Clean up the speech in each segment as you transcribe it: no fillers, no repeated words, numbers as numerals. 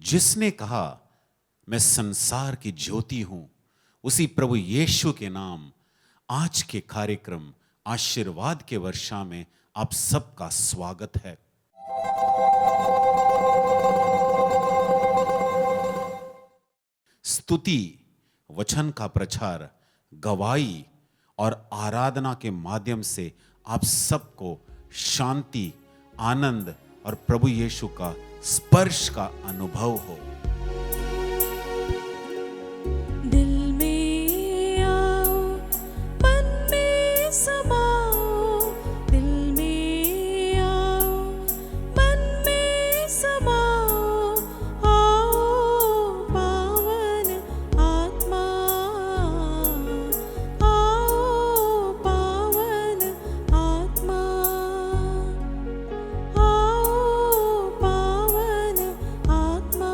जिसने कहा मैं संसार की ज्योति हूं, उसी प्रभु यीशु के नाम आज के कार्यक्रम आशीर्वाद के वर्षा में आप सबका स्वागत है। स्तुति, वचन का प्रचार, गवाही और आराधना के माध्यम से आप सबको शांति, आनंद और प्रभु यीशु का स्पर्श का अनुभव हो। दिल में आओ, मन में समाओ, दिल में आओ, मन में समाओ, आओ पावन आत्मा, आओ पावन आत्मा, आओ पावन आत्मा,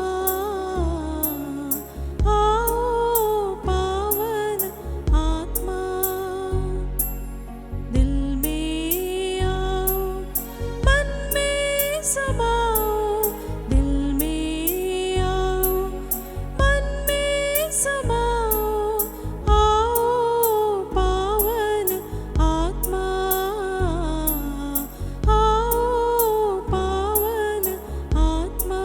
आओ पावन आत्मा। दिल में आओ, मन में समाओ, दिल में आओ, मन में समाओ, आओ पावन आत्मा, आओ पावन आत्मा।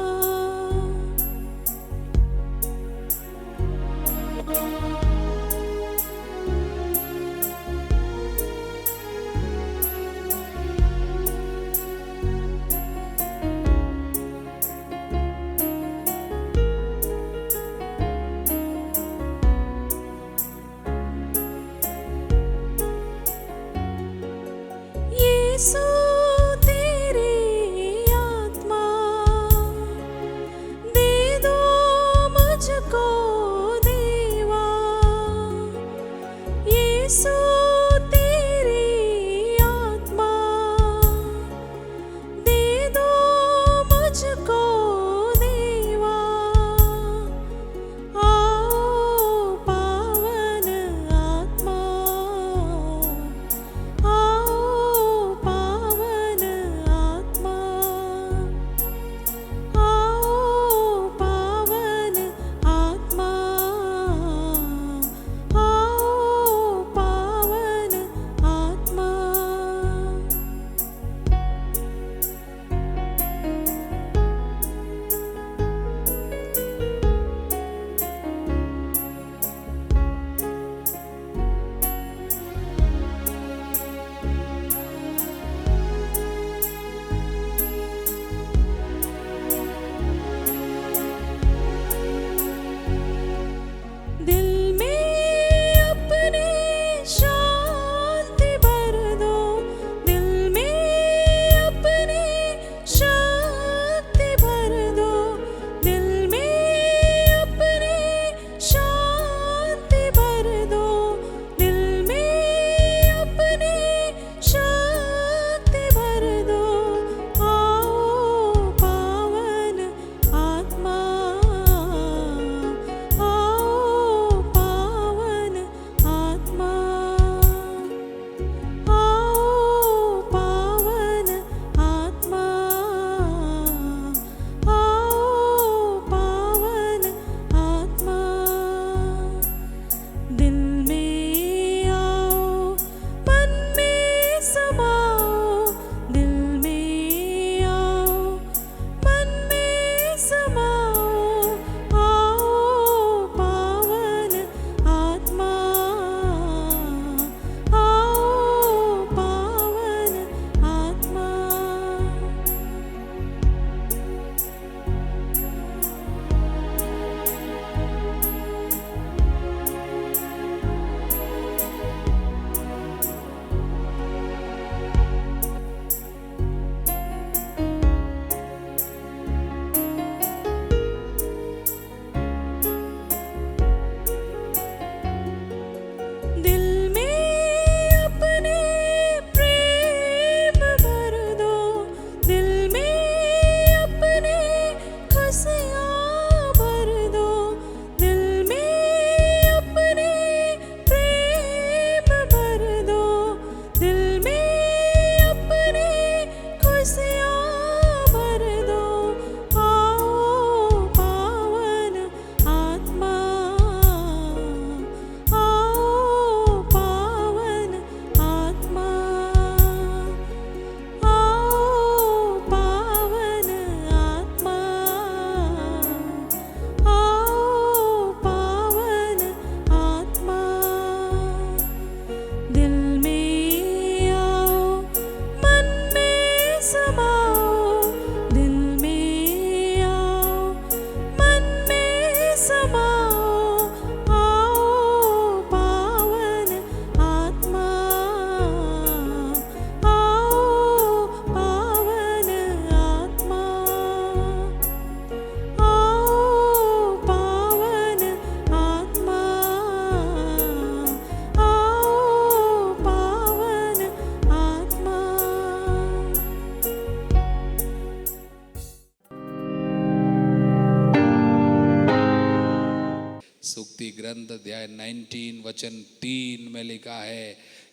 सूक्ति ग्रंथ अध्याय 19 वचन 3 में लिखा है,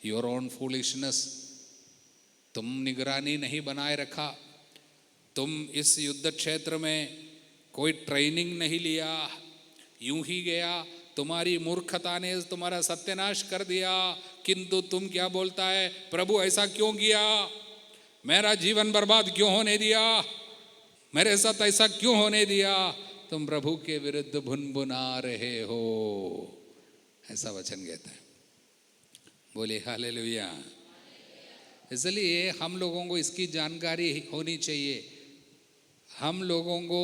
योर ओन फूलिशनेस, तुम निगरानी नहीं बनाए रखा, तुम इस युद्ध क्षेत्र में कोई ट्रेनिंग नहीं लिया, यूं ही गया, तुम्हारी मूर्खता ने तुम्हारा सत्यानाश कर दिया। किंतु तुम क्या बोलता है, प्रभु ऐसा क्यों किया, मेरा जीवन बर्बाद क्यों होने दिया, मेरे साथ ऐसा क्यों होने दिया, तुम प्रभु के विरुद्ध भुनभुना रहे हो, ऐसा वचन कहता है। बोले हालेलुया। इसलिए हम लोगों को इसकी जानकारी होनी चाहिए। हम लोगों को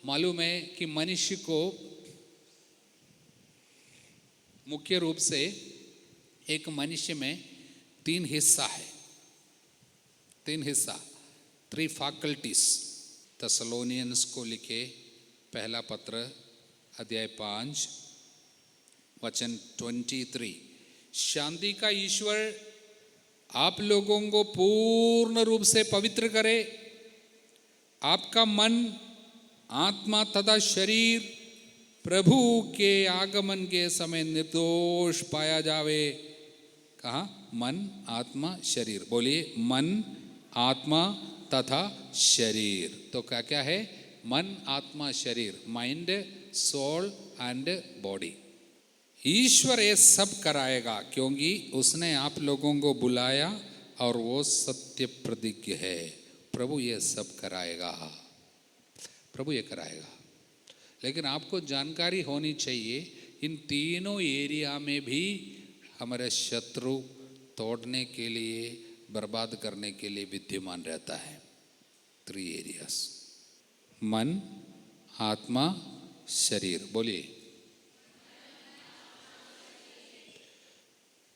मालूम है कि मनुष्य को मुख्य रूप से एक मनुष्य में 3 हिस्सा है, 3 हिस्सा, 3 फैकल्टीज। थेसलोनियंस को लिखे पहला पत्र अध्याय 5 वचन 23, शांति का ईश्वर आप लोगों को पूर्ण रूप से पवित्र करे, आपका मन, आत्मा तथा शरीर प्रभु के आगमन के समय निर्दोष पाया जावे। कहा, मन, आत्मा, शरीर। बोलिए, मन, आत्मा तथा शरीर। तो क्या क्या है, मन, आत्मा, शरीर, माइंड, सोल एंड बॉडी। ईश्वर ये सब कराएगा क्योंकि उसने आप लोगों को बुलाया और वो सत्य प्रतिज्ञ है। प्रभु ये सब कराएगा, प्रभु ये कराएगा। लेकिन आपको जानकारी होनी चाहिए, इन तीनों एरिया में भी हमारे शत्रु तोड़ने के लिए, बर्बाद करने के लिए विद्यमान रहता है। 3 एरियास, मन, आत्मा, शरीर। बोलिए,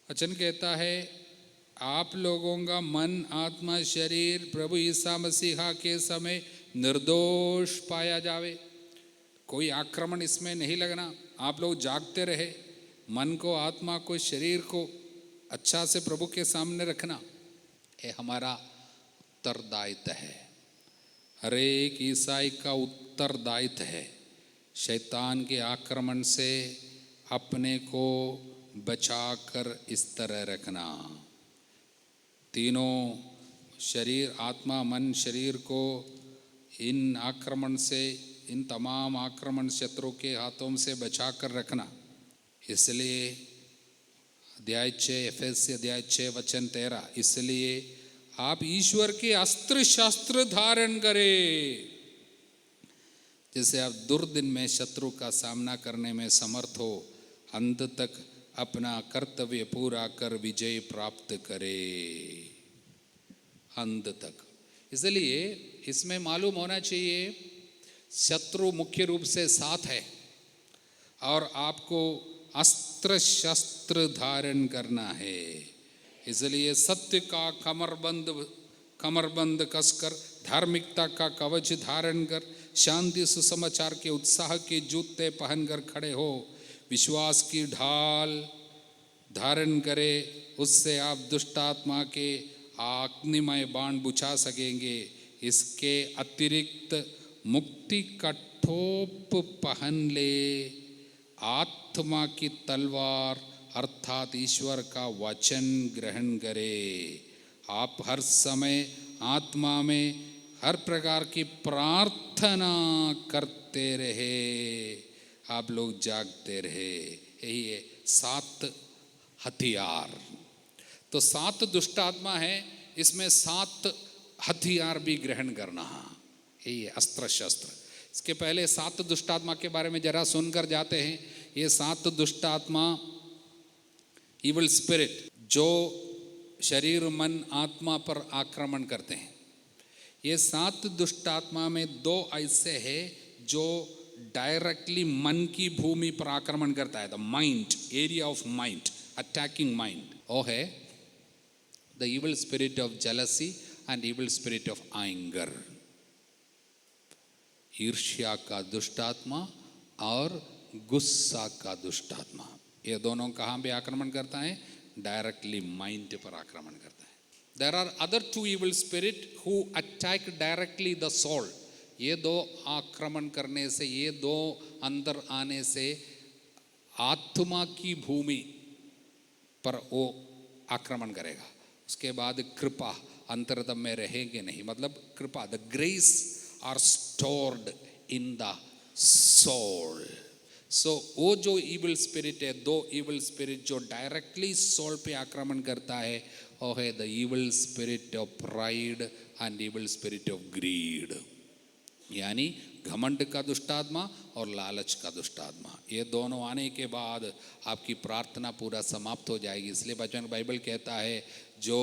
वचन कहता है आप लोगों का मन, आत्मा, शरीर प्रभु ईसा मसीहा के समय निर्दोष पाया जावे। कोई आक्रमण इसमें नहीं लगना। आप लोग जागते रहे, मन को, आत्मा को, शरीर को अच्छा से प्रभु के सामने रखना, ये हमारा उत्तरदायित्व है। हर एक ईसाई का उत्तरदायित्व है शैतान के आक्रमण से अपने को बचाकर इस तरह रखना। तीनों शरीर, आत्मा, मन, शरीर को इन आक्रमण से, इन तमाम आक्रमण शत्रु के हाथों से बचाकर रखना। इसलिए अध्याय 6 एफेसी अध्याय 6 वचन 13, इसलिए आप ईश्वर के अस्त्र शस्त्र धारण करें, जिससे आप दुर्दिन में शत्रु का सामना करने में समर्थ हो, अंत तक अपना कर्तव्य पूरा कर विजय प्राप्त करे, अंत तक। इसलिए इसमें मालूम होना चाहिए शत्रु मुख्य रूप से 7 है और आपको अस्त्र शस्त्र धारण करना है। इसलिए सत्य का कमरबंद कसकर, धार्मिकता का कवच धारण कर, शांति सुसमाचार के उत्साह के जूते पहनकर खड़े हो, विश्वास की ढाल धारण करें, उससे आप दुष्ट आत्मा के अग्निमय बाण बुझा सकेंगे। इसके अतिरिक्त मुक्ति का ठोप पहन ले, आत्मा की तलवार अर्थात ईश्वर का वचन ग्रहण करें। आप हर समय आत्मा में हर प्रकार की प्रार्थना करते रहे, आप लोग जागते रहे। यही है 7 हथियार। तो 7 दुष्ट आत्मा है, इसमें 7 हथियार भी ग्रहण करना है। यही है अस्त्र शस्त्र। इसके पहले 7 दुष्ट आत्मा के बारे में जरा सुनकर जाते हैं। ये 7 दुष्ट आत्मा, इविल स्पिरिट, जो शरीर, मन, आत्मा पर आक्रमण करते हैं। ये 7 दुष्ट आत्मा में 2 ऐसे हैं जो डायरेक्टली मन की भूमि पर आक्रमण करता है। The mind, area of mind, attacking mind, वो है the evil spirit of jealousy and evil spirit of anger. ईर्ष्या का दुष्ट आत्मा और गुस्सा का दुष्ट आत्मा, ये दोनों कहाँ पे आक्रमण करता है? डायरेक्टली माइंड पर आक्रमण करता है। There are other 2 evil spirit who attack directly the soul. ये 2 आक्रमण करने से, ये 2 अंदर आने से आत्मा की भूमि पर वो आक्रमण करेगा। उसके बाद कृपा अंतरतम में रहेंगे नहीं, मतलब कृपा, the grace are stored in the soul. So वो जो इविल स्पिरिट है, दो इविल स्पिरिट जो डायरेक्टली सोल पे आक्रमण करता है, वो है the evil spirit of pride and evil spirit of greed, यानी घमंड का दुष्टात्मा और लालच का दुष्टात्मा। ये दोनों आने के बाद आपकी प्रार्थना पूरा समाप्त हो जाएगी। इसलिए वचन बाइबल कहता है जो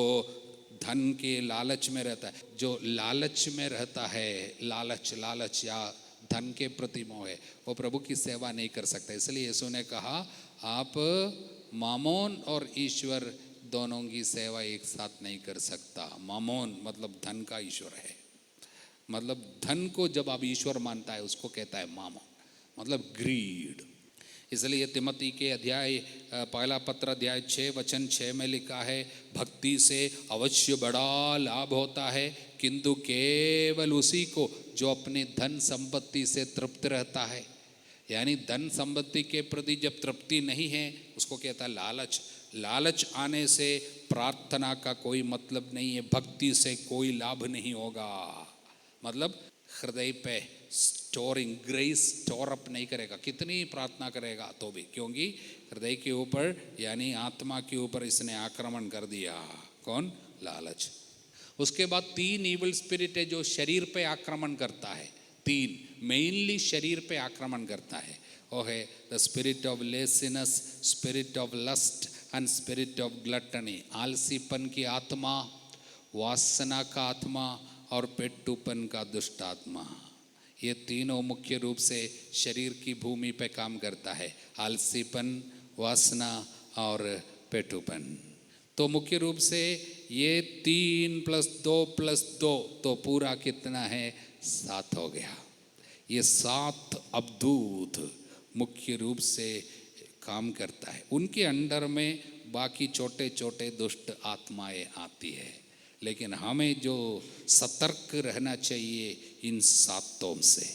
धन के लालच में रहता है, जो लालच में रहता है, लालच या धन के प्रति मोह है, वो प्रभु की सेवा नहीं कर सकता। इसलिए यीशु ने कहा आप मामोन और ईश्वर दोनों की सेवा एक साथ नहीं कर सकता। मामोन मतलब धन का ईश्वर है, मतलब धन को जब आप ईश्वर मानता है उसको कहता है मामोन, मतलब ग्रीड। इसलिए तिमोथी के अध्याय पहला पत्र अध्याय 6 वचन 6 में लिखा है, भक्ति से अवश्य बड़ा लाभ होता है, किंतु केवल उसी को जो अपनी धन संपत्ति से तृप्त रहता है। यानी धन संपत्ति के प्रति जब तृप्ति नहीं है उसको कहता है लालच। लालच आने से प्रार्थना का कोई मतलब नहीं है, भक्ति से कोई लाभ नहीं होगा। मतलब हृदय पे स्टोरिंग ग्रेस स्टोर अप नहीं करेगा, कितनी प्रार्थना करेगा तो भी, क्योंकि हृदय के ऊपर यानी आत्मा के ऊपर इसने आक्रमण कर दिया। कौन? लालच। उसके बाद 3 इविल स्पिरिट है जो शरीर पे आक्रमण करता है। 3 मेनली शरीर पे आक्रमण करता है। वो है the spirit of laziness, spirit of lust and spirit of gluttony. आलसीपन की आत्मा, वासना का आत्मा और पेट्टूपन का दुष्ट आत्मा। ये तीनों मुख्य रूप से शरीर की भूमि पे काम करता है, आलसीपन, वासना और पेट्टूपन। तो मुख्य रूप से ये 3 + 2 + 2 तो पूरा कितना है? 7 हो गया। ये 7 अवधूत मुख्य रूप से काम करता है। उनके अंडर में बाकी छोटे छोटे दुष्ट आत्माएं आती है, लेकिन हमें जो सतर्क रहना चाहिए इन 7 से।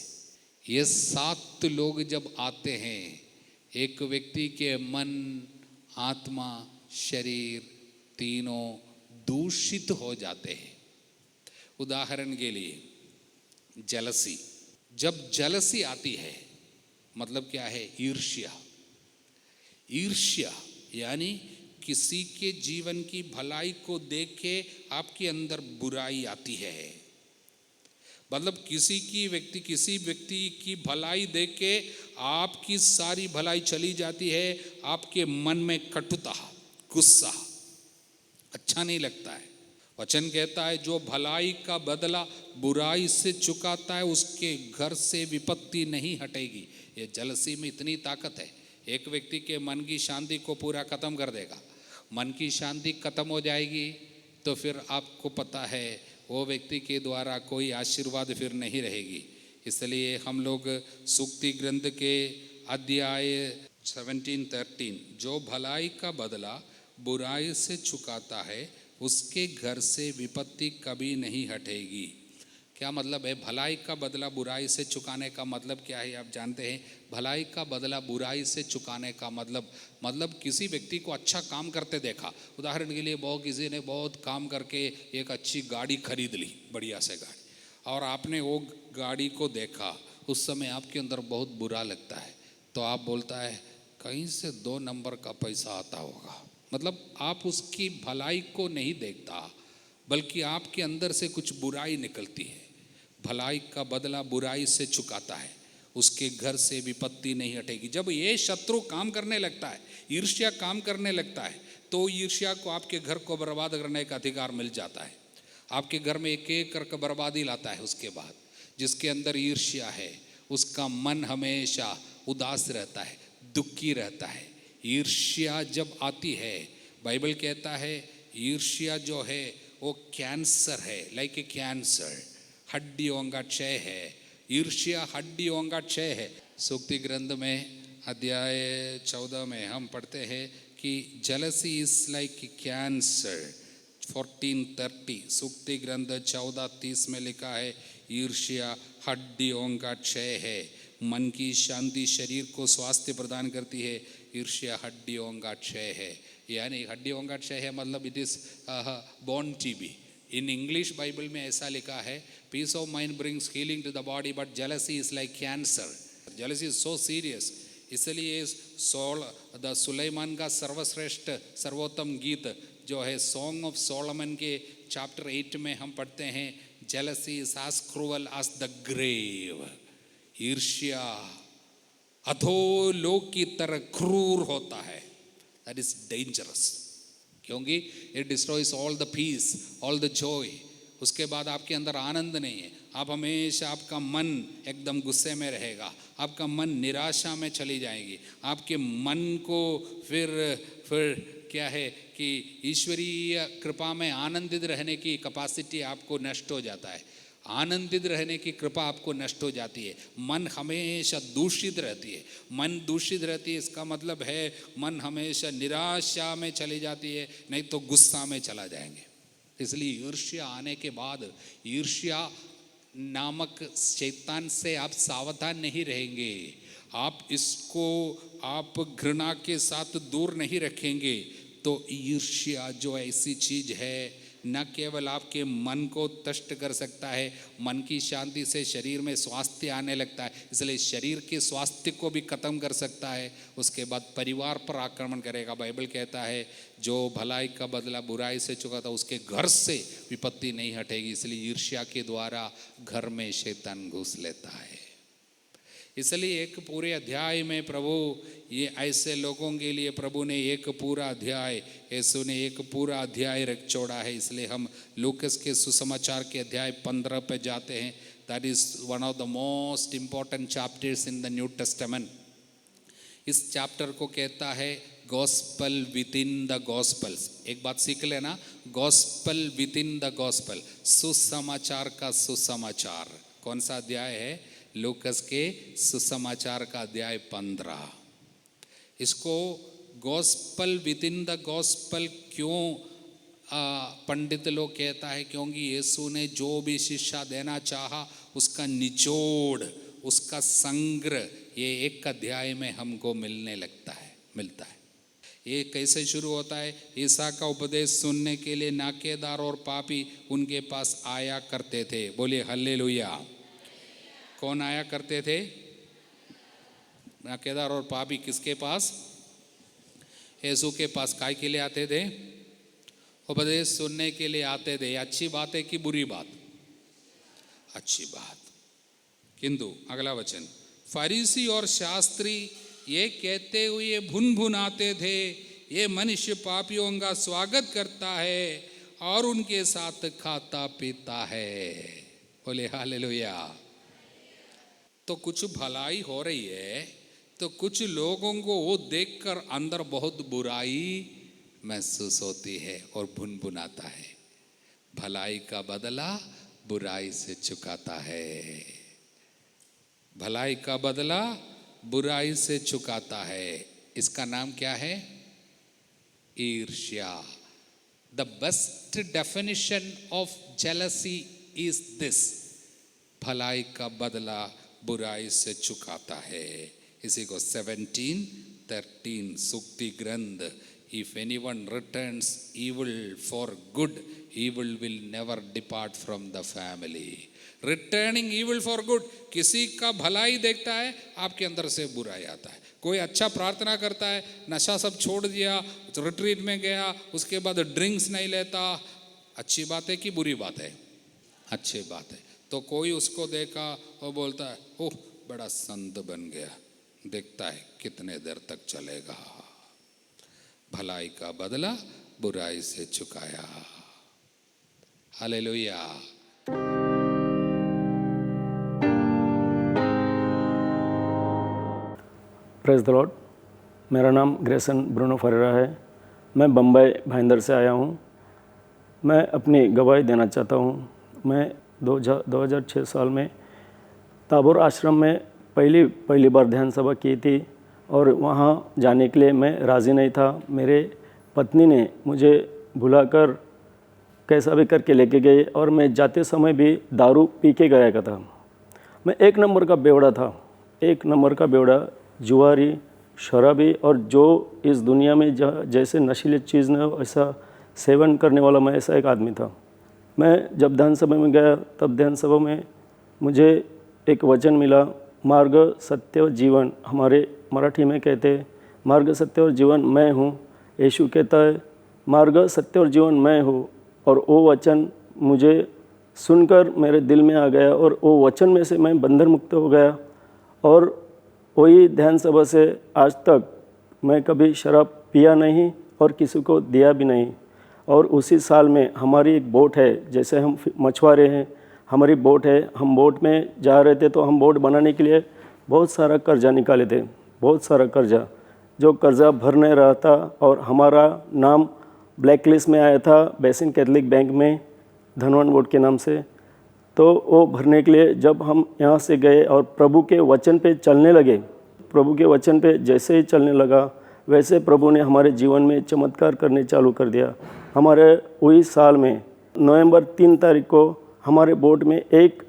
ये 7 लोग जब आते हैं, एक व्यक्ति के मन, आत्मा, शरीर तीनों दूषित हो जाते हैं। उदाहरण के लिए जेलसी, जब जेलसी आती है मतलब क्या है? ईर्ष्या। ईर्ष्या यानी किसी के जीवन की भलाई को देख के आपके अंदर बुराई आती है। मतलब किसी व्यक्ति की भलाई देख के आपकी सारी भलाई चली जाती है। आपके मन में कटुता, गुस्सा, अच्छा नहीं लगता है। वचन कहता है जो भलाई का बदला बुराई से चुकाता है उसके घर से विपत्ति नहीं हटेगी। ये जेलसी में इतनी ताकत है, एक व्यक्ति के मन की शांति को पूरा खत्म कर देगा। मन की शांति खत्म हो जाएगी तो फिर आपको पता है वो व्यक्ति के द्वारा कोई आशीर्वाद फिर नहीं रहेगी। इसलिए हम लोग सूक्ति ग्रंथ के अध्याय 17-13, जो भलाई का बदला बुराई से चुकाता है उसके घर से विपत्ति कभी नहीं हटेगी। क्या मतलब है? भलाई का बदला बुराई से चुकाने का मतलब क्या है? आप जानते हैं भलाई का बदला बुराई से चुकाने का मतलब किसी व्यक्ति को अच्छा काम करते देखा। उदाहरण के लिए किसी ने बहुत काम करके एक अच्छी गाड़ी खरीद ली, बढ़िया से गाड़ी, और आपने वो गाड़ी को देखा, उस समय आपके अंदर बहुत बुरा लगता है, तो आप बोलता है कहीं से 2 नंबर का पैसा आता होगा। मतलब आप उसकी भलाई को नहीं देखता, बल्कि आपके अंदर से कुछ बुराई निकलती है। भलाई का बदला बुराई से चुकाता है, उसके घर से विपत्ति नहीं हटेगी। जब ये शत्रु काम करने लगता है, ईर्ष्या काम करने लगता है, तो ईर्ष्या को आपके घर को बर्बाद करने का अधिकार मिल जाता है। आपके घर में एक एक करके बर्बादी लाता है। उसके बाद जिसके अंदर ईर्ष्या है उसका मन हमेशा उदास रहता है, दुखी रहता है। ईर्ष्या जब आती है, बाइबल कहता है ईर्ष्या जो है वो कैंसर है, लाइक ए कैंसर, हड्डियों का क्षय है। ईर्ष्या हड्डियों का क्षय है। सूक्ति ग्रंथ में अध्याय 14 में हम पढ़ते हैं कि जेलसी इज लाइक कैंसर। 14:30 सूक्ति ग्रंथ 14:30 में लिखा है ईर्ष्या हड्डियों का क्षय है। मन की शांति शरीर को स्वास्थ्य प्रदान करती है, ईर्ष्या हड्डियों का क्षय है, यानी हड्डियों का क्षय है मतलब it is bone TB. In English Bible में ऐसा लिखा है, peace of mind brings healing to the body but jealousy is like cancer. Jealousy is so serious. इसलिए सुलेमान का सर्वश्रेष्ठ सर्वोत्तम गीत जो है सॉन्ग ऑफ सोलोमन के चैप्टर 8 में हम पढ़ते हैं, jealousy is as cruel as the grave. ईर्ष्या अधोलोक की तरह क्रूर होता है। दैट इज डेंजरस, क्योंकि it destroys all the peace, all the joy. उसके बाद आपके अंदर आनंद नहीं है, आप हमेशा, आपका मन एकदम गुस्से में रहेगा, आपका मन निराशा में चली जाएगी, आपके मन को फिर क्या है कि ईश्वरीय कृपा में आनंदित रहने की कैपेसिटी आपको नष्ट हो जाता है, आनंदित रहने की कृपा आपको नष्ट हो जाती है। मन हमेशा दूषित रहती है, मन दूषित रहती है, इसका मतलब है मन हमेशा निराशा में चली जाती है, नहीं तो गुस्सा में चला जाएंगे। इसलिए ईर्ष्या आने के बाद, ईर्ष्या नामक शैतान से आप सावधान नहीं रहेंगे, आप इसको आप घृणा के साथ दूर नहीं रखेंगे, तो ईर्ष्या जो ऐसी चीज है न केवल आपके मन को तष्ट कर सकता है, मन की शांति से शरीर में स्वास्थ्य आने लगता है, इसलिए शरीर के स्वास्थ्य को भी खत्म कर सकता है। उसके बाद परिवार पर आक्रमण करेगा। बाइबल कहता है जो भलाई का बदला बुराई से चुका था उसके घर से विपत्ति नहीं हटेगी। इसलिए ईर्ष्या के द्वारा घर में शैतान घुस लेता है। इसलिए एक पूरे अध्याय में प्रभु ये ऐसे लोगों के लिए प्रभु ने एक पूरा अध्याय, यीशु ने एक पूरा अध्याय रख छोड़ा है। इसलिए हम लूकस के सुसमाचार के अध्याय 15 पे जाते हैं। That is one of the most important chapters in the new testament. इस चैप्टर को कहता है gospel with in the gospels. एक बात सीख लेना, gospel with in the gospel, सुसमाचार का सुसमाचार। कौन सा अध्याय है? लूकस के सुसमाचार का अध्याय 15। इसको gospel with in the gospel क्यों पंडित लोग कहता है? क्योंकि यीशु ने जो भी शिक्षा देना चाहा उसका निचोड़, उसका संग्रह ये एक अध्याय में हमको मिलता है। ये कैसे शुरू होता है? ईसा का उपदेश सुनने के लिए नाकेदार और पापी उनके पास आया करते थे। बोलिए हल्लेलुया। कौन आया करते थे? नाकेदार और पापी किसके पास? यीशु के पास। काय के लिए आते थे? उपदेश सुनने के लिए आते थे। अच्छी बात है कि बुरी बात? अच्छी बात। किंतु अगला वचन, फरीसी और शास्त्री ये कहते हुए भुनभुनाते थे, ये मनुष्य पापियों का स्वागत करता है और उनके साथ खाता पीता है। बोले हालेलुया। तो कुछ भलाई हो रही है तो कुछ लोगों को वो देखकर अंदर बहुत बुराई महसूस होती है और भुनभुनाता है। भलाई का बदला बुराई से चुकाता है। भलाई का बदला बुराई से चुकाता है। इसका नाम क्या है? ईर्ष्या। The best definition of jealousy is this, भलाई का बदला बुराई से चुकाता है। इसी को 17:13 सूक्ति ग्रंथ, if anyone returns evil for good, evil will never depart from the family. Returning evil for good, किसी का भलाई देखता है आपके अंदर से बुराई आता है। कोई अच्छा प्रार्थना करता है, नशा सब छोड़ दिया, रिट्रीट में गया, उसके बाद ड्रिंक्स नहीं लेता, अच्छी बात है कि बुरी बात है? अच्छी बात है। तो कोई उसको देखा और बोलता है ओह बड़ा संत बन गया, देखता है कितने देर तक चलेगा। भलाई का बदला बुराई से चुकाया। हालेलुया। Praise the Lord. मेरा नाम ग्रेसन ब्रूनो फरेरा है। मैं बम्बई भाईंदर से आया हूँ। मैं अपनी गवाही देना चाहता हूँ। मैं 2006 साल में ताबोर आश्रम में पहली बार ध्यान सभा की थी और वहाँ जाने के लिए मैं राज़ी नहीं था। मेरे पत्नी ने मुझे बुलाकर कैसा भी करके लेके गए और मैं जाते समय भी दारू पी के गया था। मैं एक नंबर का बेवड़ा था, एक नंबर का बेवड़ा, जुआरी, शराबी और जो इस दुनिया में जैसे नशीली चीज़ ने ऐसा सेवन करने वाला मैं ऐसा एक आदमी था। मैं जब ध्यान सभा में गया तब ध्यान सभा में मुझे एक वचन मिला, मार्ग सत्य और जीवन। हमारे मराठी में कहते हैं मार्ग सत्य और जीवन मैं हूँ। यीशु कहता है मार्ग सत्य और जीवन मैं हूँ। और वो वचन मुझे सुनकर मेरे दिल में आ गया और वो वचन में से मैं बंधन मुक्त हो गया। और वही ध्यान सभा से आज तक मैं कभी शराब पिया नहीं और किसी को दिया भी नहीं। और उसी साल में हमारी एक बोट है, जैसे हम मछुआरे हैं, हमारी बोट है, हम बोट में जा रहे थे तो हम बोट बनाने के लिए बहुत सारा कर्जा निकाले थे, बहुत सारा कर्जा, जो कर्जा भर नहीं रहा था। और हमारा नाम ब्लैक लिस्ट में आया था बेसिन कैथलिक बैंक में, धनवन बोर्ड के नाम से। तो वो भरने के लिए जब हम यहाँ से गए और प्रभु के वचन पे चलने लगे, प्रभु के वचन पे जैसे ही चलने लगा वैसे प्रभु ने हमारे जीवन में चमत्कार करने चालू कर दिया। हमारे वही साल में नवंबर 3 तारीख को हमारे बोट में एक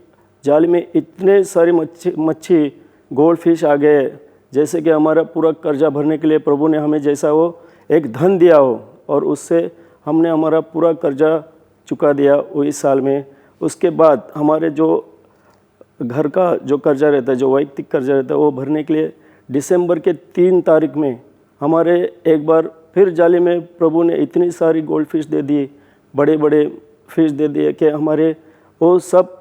जाली में इतने सारी मच्छी गोल्ड फिश आ गए, जैसे कि हमारा पूरा कर्जा भरने के लिए प्रभु ने हमें जैसा वो एक धन दिया हो, और उससे हमने हमारा पूरा कर्जा चुका दिया वही साल में। उसके बाद हमारे जो घर का जो कर्जा रहता है, जो वैयक्तिक कर्जा रहता है, वो भरने के लिए दिसंबर के 3 तारीख में हमारे एक बार फिर जाली में प्रभु ने इतनी सारी गोल्ड फिश दे दी, बड़े बड़े फिश दे दिए कि हमारे वो सब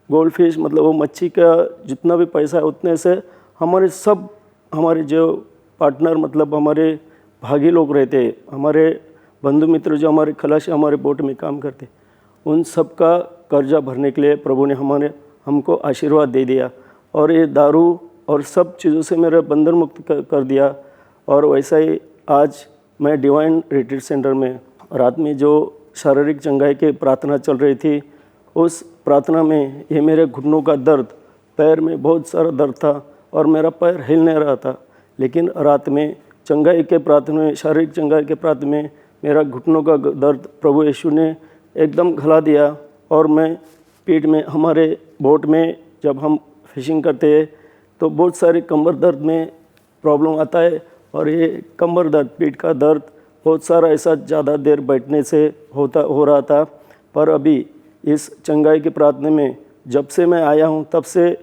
गोल्ड फिश मतलब वो मच्छी का जितना भी पैसा है उतने से हमारे सब हमारे जो पार्टनर मतलब हमारे भागी लोग रहते, हमारे बंधु मित्र जो हमारे खलासी हमारे बोट में काम करते, उन सब का कर्जा भरने के लिए प्रभु ने हमको आशीर्वाद दे दिया। और ये दारू और सब चीज़ों से मेरा बंधन मुक्त कर दिया। और वैसा ही आज मैं डिवाइन रिट्रीट सेंटर में रात में जो शारीरिक चंगाई की प्रार्थना चल रही थी, उस प्रार्थना में ये मेरे घुटनों का दर्द, पैर में बहुत सारा दर्द था और मेरा पैर हिल नहीं रहा था, लेकिन रात में चंगाई के प्रार्थना में, शारीरिक चंगाई के प्रार्थना में मेरा घुटनों का दर्द प्रभु यीशु ने एकदम घला दिया। और मैं पीठ में हमारे बोट में जब हम फिशिंग करते हैं तो बहुत सारे कमर दर्द में प्रॉब्लम आता है, और ये कमर दर्द, पीठ का दर्द बहुत सारा ऐसा ज़्यादा देर बैठने से हो रहा था। पर अभी इस चंगाई की प्रार्थना में जब से मैं आया हूँ तब से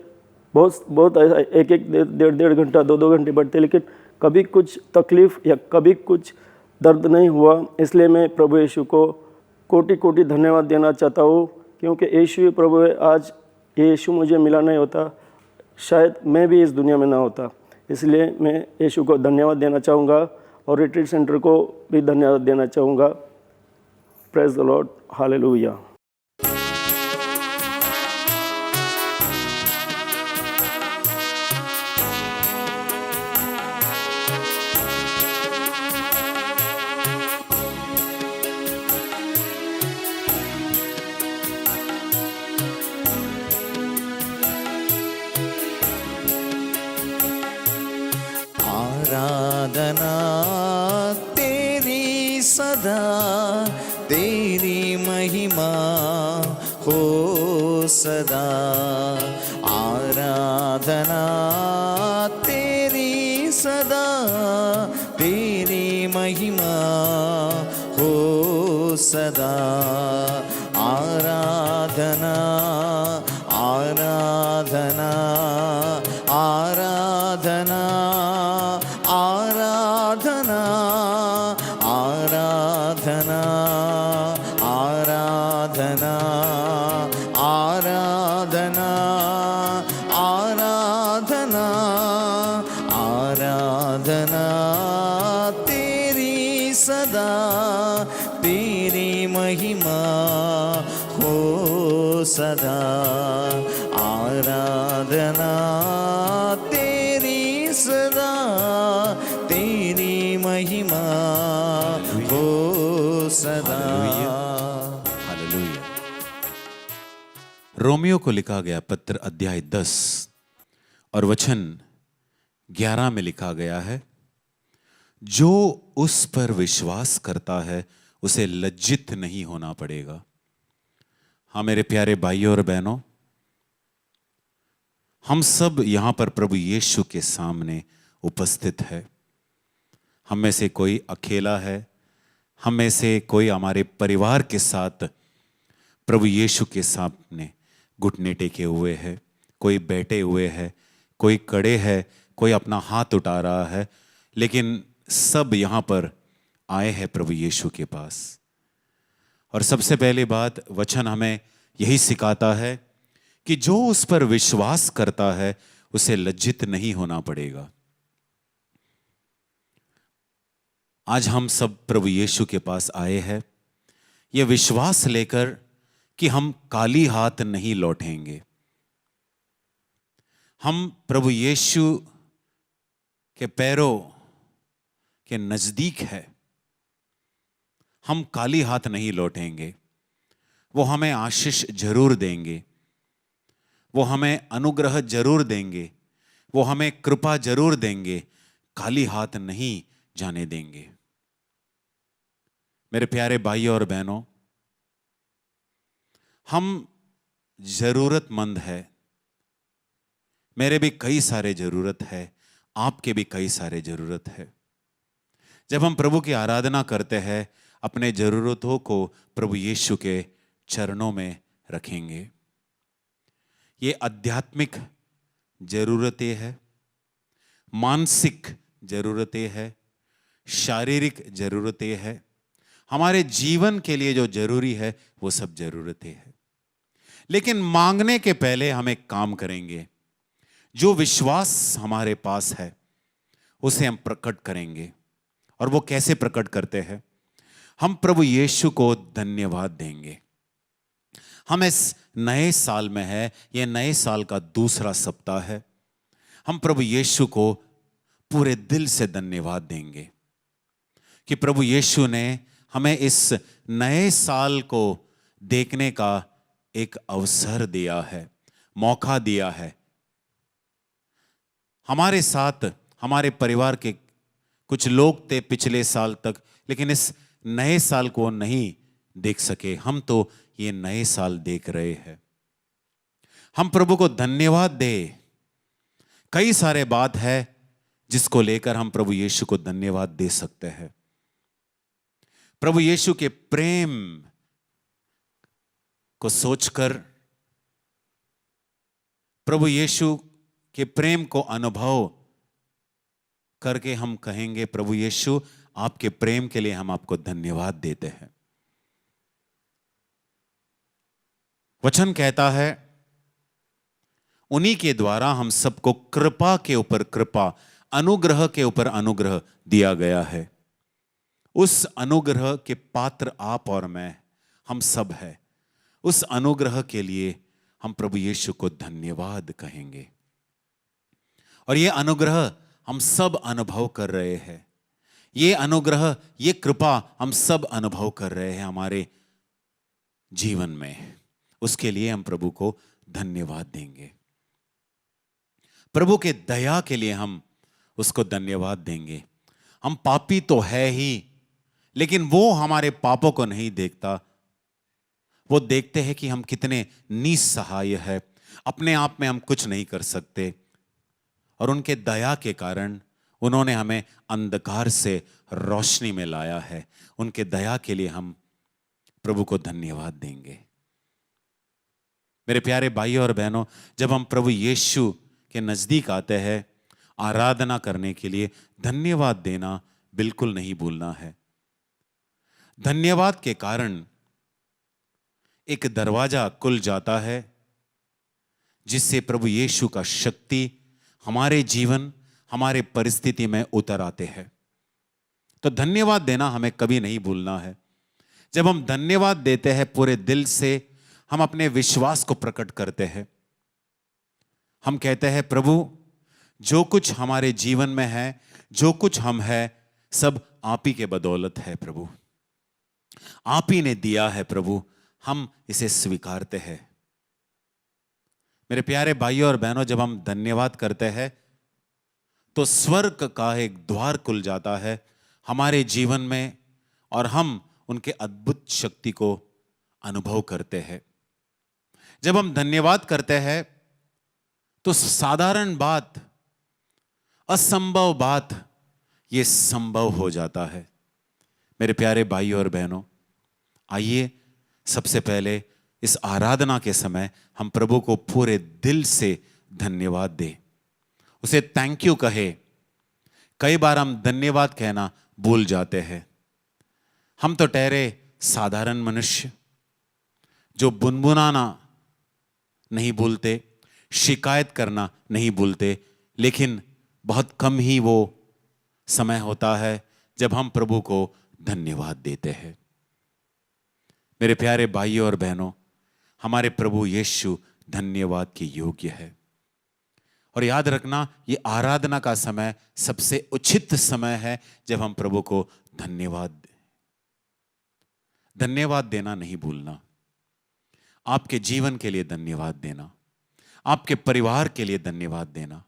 बहुत ऐसा एक डेढ़ घंटा 2 घंटे बैठते, लेकिन कभी कुछ तकलीफ़ या कभी कुछ दर्द नहीं हुआ। इसलिए मैं प्रभु यीशु को कोटि कोटि धन्यवाद देना चाहता हूँ, क्योंकि यीशु ही प्रभु है। आज ये यीशु मुझे मिला नहीं होता, शायद मैं भी इस दुनिया में ना होता। इसलिए मैं यीशु को धन्यवाद देना चाहूँगा और रिट्रीट सेंटर को भी धन्यवाद देना चाहूँगा। Praise the Lord, hallelujah. आराधना तेरी सदा, तेरी महिमा हो सदा। आराधना तेरी सदा, तेरी महिमा हो सदा। आराधना आराधना आराधना आराधना आराधना आराधना आराधना आराधना आराधना तेरी सदा, तेरी महिमा हो सदा। आराधना तेरी सदा, तेरी महिमा हो सदा। हालेलुया। रोमियो को लिखा गया पत्र अध्याय 10 और वचन 11 में लिखा गया है, जो उस पर विश्वास करता है उसे लज्जित नहीं होना पड़ेगा। हाँ मेरे प्यारे भाइयों और बहनों, हम सब यहां पर प्रभु यीशु के सामने उपस्थित है। हम में से कोई अकेला है, हम में से कोई हमारे परिवार के साथ प्रभु यीशु के सामने घुटने टेके हुए है, कोई बैठे हुए है, कोई खड़े है, कोई अपना हाथ उठा रहा है, लेकिन सब यहाँ पर आए हैं प्रभु यीशु के पास। और सबसे पहली बात, वचन हमें यही सिखाता है कि जो उस पर विश्वास करता है उसे लज्जित नहीं होना पड़ेगा। आज हम सब प्रभु यीशु के पास आए हैं ये विश्वास लेकर कि हम खाली हाथ नहीं लौटेंगे। हम प्रभु यीशु के पैरों के नजदीक है, हम खाली हाथ नहीं लौटेंगे। वो हमें आशीष जरूर देंगे, वो हमें अनुग्रह जरूर देंगे, वो हमें कृपा जरूर देंगे, खाली हाथ नहीं जाने देंगे। मेरे प्यारे भाइयों और बहनों, हम जरूरतमंद है। मेरे भी कई सारे जरूरत है, आपके भी कई सारे जरूरत है। जब हम प्रभु की आराधना करते हैं, अपने जरूरतों को प्रभु यीशु के चरणों में रखेंगे। ये आध्यात्मिक जरूरतें हैं, मानसिक जरूरतें हैं, शारीरिक जरूरतें हैं। हमारे जीवन के लिए जो जरूरी है वो सब जरूरतें हैं। लेकिन मांगने के पहले हम एक काम करेंगे। जो विश्वास हमारे पास है उसे हम प्रकट करेंगे। और वो कैसे प्रकट करते हैं? हम प्रभु यीशु को धन्यवाद देंगे। हम इस नए साल में है, ये नए साल का दूसरा सप्ताह है। हम प्रभु यीशु को पूरे दिल से धन्यवाद देंगे कि प्रभु यीशु ने हमें इस नए साल को देखने का एक अवसर दिया है, मौका दिया है। हमारे साथ हमारे परिवार के कुछ लोग थे पिछले साल तक, लेकिन इस नए साल को नहीं देख सके। हम तो ये नए साल देख रहे हैं। हम प्रभु को धन्यवाद दे। कई सारे बात है जिसको लेकर हम प्रभु यीशु को धन्यवाद दे सकते हैं। प्रभु यीशु के प्रेम को सोचकर, प्रभु यीशु के प्रेम को अनुभव करके हम कहेंगे, प्रभु यीशु आपके प्रेम के लिए हम आपको धन्यवाद देते हैं। वचन कहता है उन्हीं के द्वारा हम सबको कृपा के ऊपर कृपा, अनुग्रह के ऊपर अनुग्रह दिया गया है। उस अनुग्रह के पात्र आप और मैं, हम सब है। उस अनुग्रह के लिए हम प्रभु यीशु को धन्यवाद कहेंगे। और ये अनुग्रह हम सब अनुभव कर रहे हैं। ये अनुग्रह, ये कृपा हम सब अनुभव कर रहे हैं हमारे जीवन में। उसके लिए हम प्रभु को धन्यवाद देंगे। प्रभु के दया के लिए हम उसको धन्यवाद देंगे। हम पापी तो है ही, लेकिन वो हमारे पापों को नहीं देखता। वो देखते हैं कि हम कितने निसहाय है, अपने आप में हम कुछ नहीं कर सकते। और उनके दया के कारण उन्होंने हमें अंधकार से रोशनी में लाया है। उनके दया के लिए हम प्रभु को धन्यवाद देंगे। मेरे प्यारे भाइयों और बहनों, जब हम प्रभु यीशु के नजदीक आते हैं आराधना करने के लिए, धन्यवाद देना बिल्कुल नहीं भूलना है। धन्यवाद के कारण एक दरवाजा खुल जाता है जिससे प्रभु यीशु का शक्ति हमारे जीवन, हमारे परिस्थिति में उतर आते हैं। तो धन्यवाद देना हमें कभी नहीं भूलना है। जब हम धन्यवाद देते हैं पूरे दिल से, हम अपने विश्वास को प्रकट करते हैं। हम कहते हैं प्रभु जो कुछ हमारे जीवन में है, जो कुछ हम है, सब आप ही के बदौलत है प्रभु। आप ही ने दिया है प्रभु, हम इसे स्वीकारते हैं। मेरे प्यारे भाइयों और बहनों, जब हम धन्यवाद करते हैं तो स्वर्ग का एक द्वार खुल जाता है हमारे जीवन में और हम उनके अद्भुत शक्ति को अनुभव करते हैं। जब हम धन्यवाद करते हैं तो साधारण बात असंभव बात ये संभव हो जाता है। मेरे प्यारे भाई और बहनों, आइए सबसे पहले इस आराधना के समय हम प्रभु को पूरे दिल से धन्यवाद दें, उसे थैंक यू कहे। कई बार हम धन्यवाद कहना भूल जाते हैं। हम तो ठहरे साधारण मनुष्य जो बुनबुनाना नहीं भूलते, शिकायत करना नहीं भूलते, लेकिन बहुत कम ही वो समय होता है जब हम प्रभु को धन्यवाद देते हैं। मेरे प्यारे भाइयों और बहनों, हमारे प्रभु यीशु धन्यवाद के योग्य है। और याद रखना, ये आराधना का समय सबसे उचित समय है जब हम प्रभु को धन्यवाद देना नहीं भूलना। आपके जीवन के लिए धन्यवाद देना, आपके परिवार के लिए धन्यवाद देना,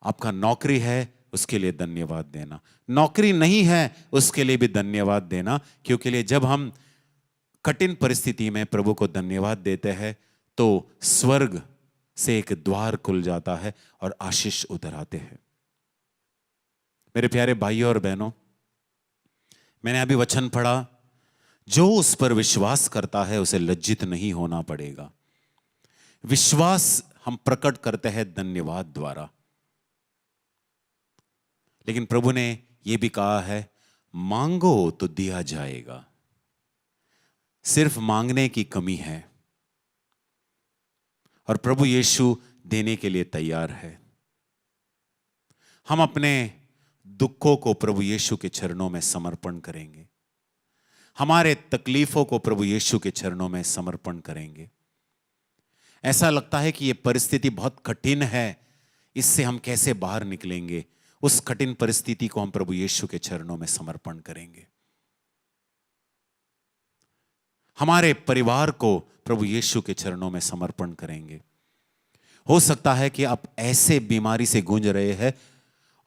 आपका नौकरी है उसके लिए धन्यवाद देना, नौकरी नहीं है उसके लिए भी धन्यवाद देना, क्योंकि जब हम कठिन परिस्थिति में प्रभु को धन्यवाद देते हैं तो स्वर्ग से एक द्वार खुल जाता है और आशीष उतर आते हैं। मेरे प्यारे भाइयों और बहनों, मैंने अभी वचन पढ़ा, जो उस पर विश्वास करता है उसे लज्जित नहीं होना पड़ेगा। विश्वास हम प्रकट करते हैं धन्यवाद द्वारा, लेकिन प्रभु ने यह भी कहा है, मांगो तो दिया जाएगा। सिर्फ मांगने की कमी है और प्रभु यीशु देने के लिए तैयार है। हम अपने दुखों को प्रभु यीशु के चरणों में समर्पण करेंगे, हमारे तकलीफों को प्रभु यीशु के चरणों में समर्पण करेंगे। ऐसा लगता है कि यह परिस्थिति बहुत कठिन है, इससे हम कैसे बाहर निकलेंगे? उस कठिन परिस्थिति को हम प्रभु यीशु के चरणों में समर्पण करेंगे। हमारे परिवार को प्रभु यीशु के चरणों में समर्पण करेंगे। हो सकता है कि आप ऐसे बीमारी से गूंज रहे हैं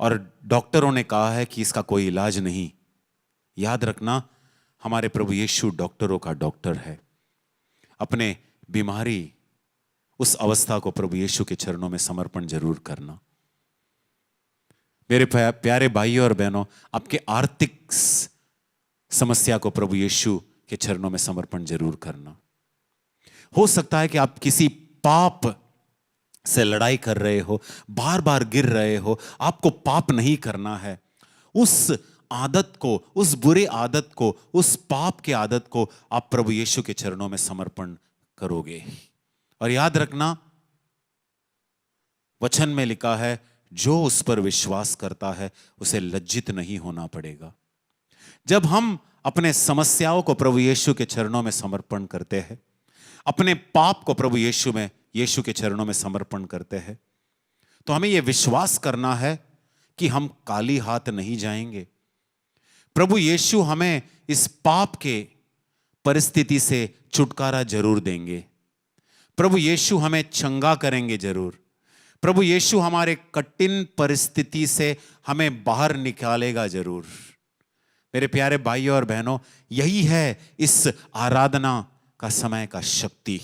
और डॉक्टरों ने कहा है कि इसका कोई इलाज नहीं। याद रखना, हमारे प्रभु यीशु डॉक्टरों का डॉक्टर है। अपने बीमारी, उस अवस्था को प्रभु यीशु के चरणों में समर्पण जरूर करना। मेरे प्यारे भाइयों और बहनों, आपके आर्थिक समस्या को प्रभु यीशु के चरणों में समर्पण जरूर करना। हो सकता है कि आप किसी पाप से लड़ाई कर रहे हो, बार बार गिर रहे हो। आपको पाप नहीं करना है। उस आदत को, उस बुरे आदत को, उस पाप के आदत को आप प्रभु यीशु के चरणों में समर्पण करोगे। और याद रखना, वचन में लिखा है, जो उस पर विश्वास करता है उसे लज्जित नहीं होना पड़ेगा। जब हम अपने समस्याओं को प्रभु यीशु के चरणों में समर्पण करते हैं, अपने पाप को प्रभु यीशु के चरणों में समर्पण करते हैं, तो हमें यह विश्वास करना है कि हम खाली हाथ नहीं जाएंगे। प्रभु यीशु हमें इस पाप के परिस्थिति से छुटकारा जरूर देंगे। प्रभु यीशु हमें चंगा करेंगे जरूर। प्रभु यीशु हमारे कठिन परिस्थिति से हमें बाहर निकालेगा जरूर। मेरे प्यारे भाइयों और बहनों, यही है इस आराधना का समय का शक्ति।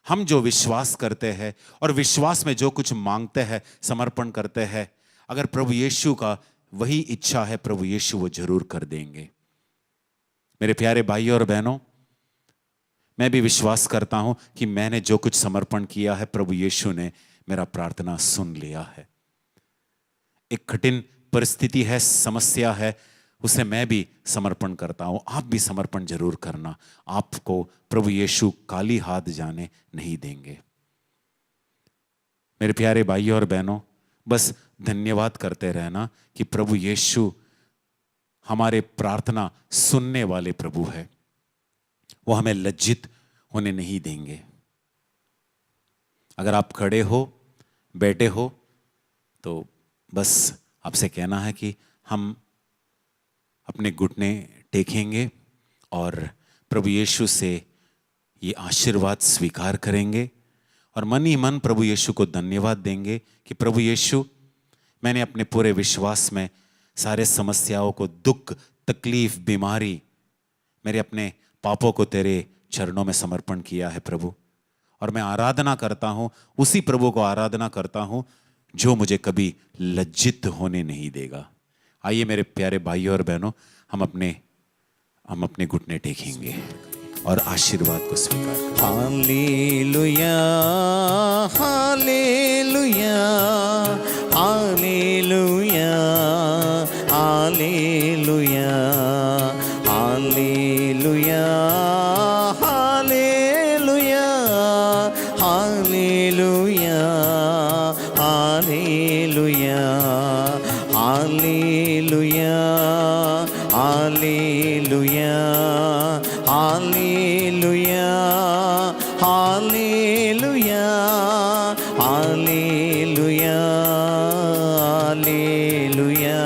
हम जो विश्वास करते हैं और विश्वास में जो कुछ मांगते हैं, समर्पण करते हैं, अगर प्रभु यीशु का वही इच्छा है, प्रभु यीशु वो जरूर कर देंगे। मेरे प्यारे भाइयों और बहनों, मैं भी विश्वास करता हूं कि मैंने जो कुछ समर्पण किया है, प्रभु यीशु ने मेरा प्रार्थना सुन लिया है। एक कठिन परिस्थिति है, समस्या है, उसे मैं भी समर्पण करता हूं। आप भी समर्पण जरूर करना। आपको प्रभु यीशु खाली हाथ जाने नहीं देंगे। मेरे प्यारे भाइयों और बहनों, बस धन्यवाद करते रहना कि प्रभु यीशु हमारे प्रार्थना सुनने वाले प्रभु है। वो हमें लज्जित होने नहीं देंगे। अगर आप खड़े हो, बैठे हो, तो बस आपसे कहना है कि हम अपने घुटने टेकेंगे और प्रभु यीशु से ये आशीर्वाद स्वीकार करेंगे और मन ही मन प्रभु यीशु को धन्यवाद देंगे कि प्रभु यीशु, मैंने अपने पूरे विश्वास में सारे समस्याओं को, दुख, तकलीफ, बीमारी, मेरे अपने पापों को तेरे चरणों में समर्पण किया है प्रभु। और मैं आराधना करता हूँ, उसी प्रभु को आराधना करता हूँ जो मुझे कभी लज्जित होने नहीं देगा। आइए मेरे प्यारे भाइयों और बहनों, हम अपने घुटने टेकेंगे और आशीर्वाद को स्वीकार करें। Hallelujah hallelujah hallelujah hallelujah hallelujah hallelujah hallelujah hallelujah hallelujah hallelujah hallelujah hallelujah hallelujah hallelujah hallelujah